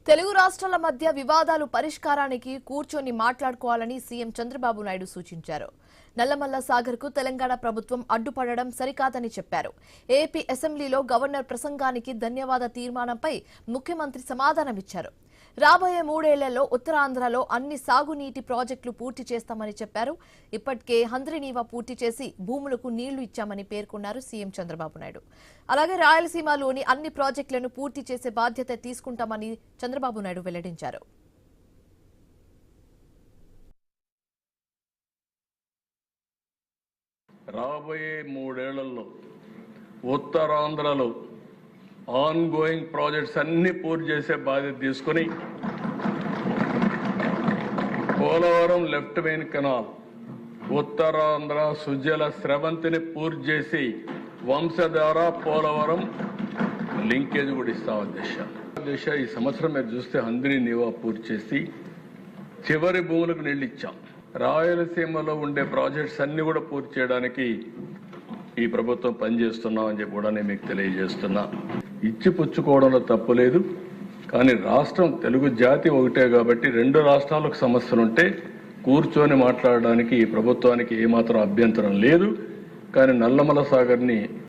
తెలుగు రాష్ట్రాల మధ్య వివాదాలు పరిష్కారానికి కూర్చొని మాట్లాడుకోవాలని సీఎం చంద్రబాబు నాయుడు సూచించారు. నల్లమల్ల సాగర్ కు తెలంగాణ ప్రభుత్వం అడ్డుపడడం సరికాదని చెప్పారు. ఏపీ అసెంబ్లీలో గవర్నర్ ప్రసంగానికి ధన్యవాద తీర్మానంపై ముఖ్యమంత్రి సమాధానమిచ్చారు. రాబోయే 3 ఏళ్లలో ఉత్తరాంధ్రలో అన్ని సాగునీటి ప్రాజెక్టులు పూర్తి చేస్తామని చెప్పారు. ఇప్పటికే హంద్రీనీవా పూర్తి చేసి భూములకు నీళ్లు ఇచ్చామని పేర్కొన్నారు సీఎం చంద్రబాబు నాయుడు. అలాగే రాయలసీమలోని అన్ని ప్రాజెక్టులను పూర్తి చేసే బాధ్యత తీసుకుంటామని చంద్రబాబు నాయుడు వెల్లడించారు. రాబోయే 3 ఏళ్లలో ఉత్తరాంధ్రలో ఆన్ గోయింగ్ ప్రాజెక్ట్స్ అన్ని పూర్తి చేసే బాధ్యత తీసుకుని Polavaram left main canal, Uttarandhra Sujala స్రవంతిని పూర్తి చేసి వంశధార పోలవరం లింకేజ్ కూడా ఇస్తాం. ఈ సంవత్సరం మీరు చూస్తే హంద్రీనీవా పూర్తి చేసి చివరి భూములకు నీళ్ళు ఇచ్చాం. రాయలసీమలో ఉండే ప్రాజెక్ట్స్ అన్ని కూడా పూర్తి చేయడానికి ఈ ప్రభుత్వం పనిచేస్తున్నామని చెప్పి కూడా నేను మీకు తెలియజేస్తున్నా. ఇచ్చి పుచ్చుకోవడంలో తప్పులేదు, కానీ రాష్ట్రం తెలుగు జాతి ఒకటే కాబట్టి 2 రాష్ట్రాలకు సమస్యలుంటే కూర్చొని మాట్లాడడానికి ఈ ప్రభుత్వానికి ఏమాత్రం అభ్యంతరం లేదు. కానీ నల్లమల సాగర్ని